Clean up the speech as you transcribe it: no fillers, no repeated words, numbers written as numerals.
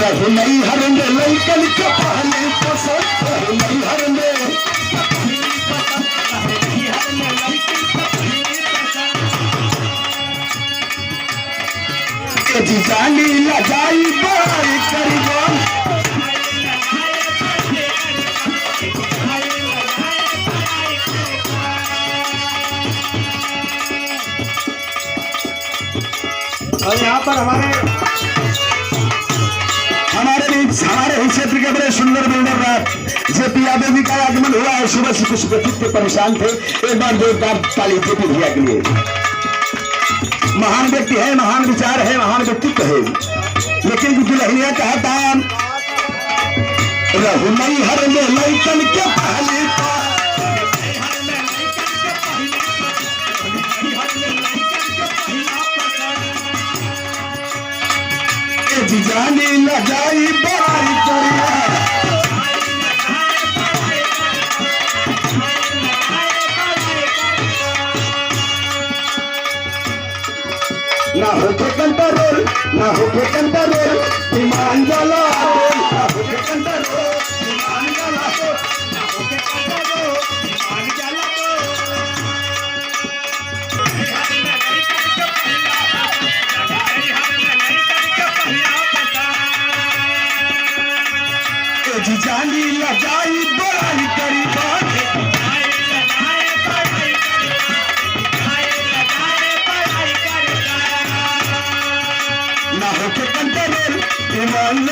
रहू नहीं हर में लइकन के पहली पसंद रहू नहीं हर में जी जानी लगाई बड़ाई करीबन और यहाँ पर हमारे ही क्षेत्र के बड़े सुंदर बिल्डर जेपी यादव जी का आगमन हुआ है। सुबह से कुछ व्यक्तित्व परेशान थे। एक बार जोरदार ताली जेपी भैया के लिए। महान व्यक्ति है, महान विचार है, महान व्यक्तित्व है, लेकिन दुल्हनिया कहता रहू नहीं हर में लइकन के पहली जानी न जाई बड़ाई करिया ना होके कंट्रोल ना होके कंट्रोल ईमान वाला ना होके कंट्रोल ईमान वाला ना होके कंट्रोल ईमान वाला जानी लगाई बड़ाई करीबन ना होके कंट्रोल ईमान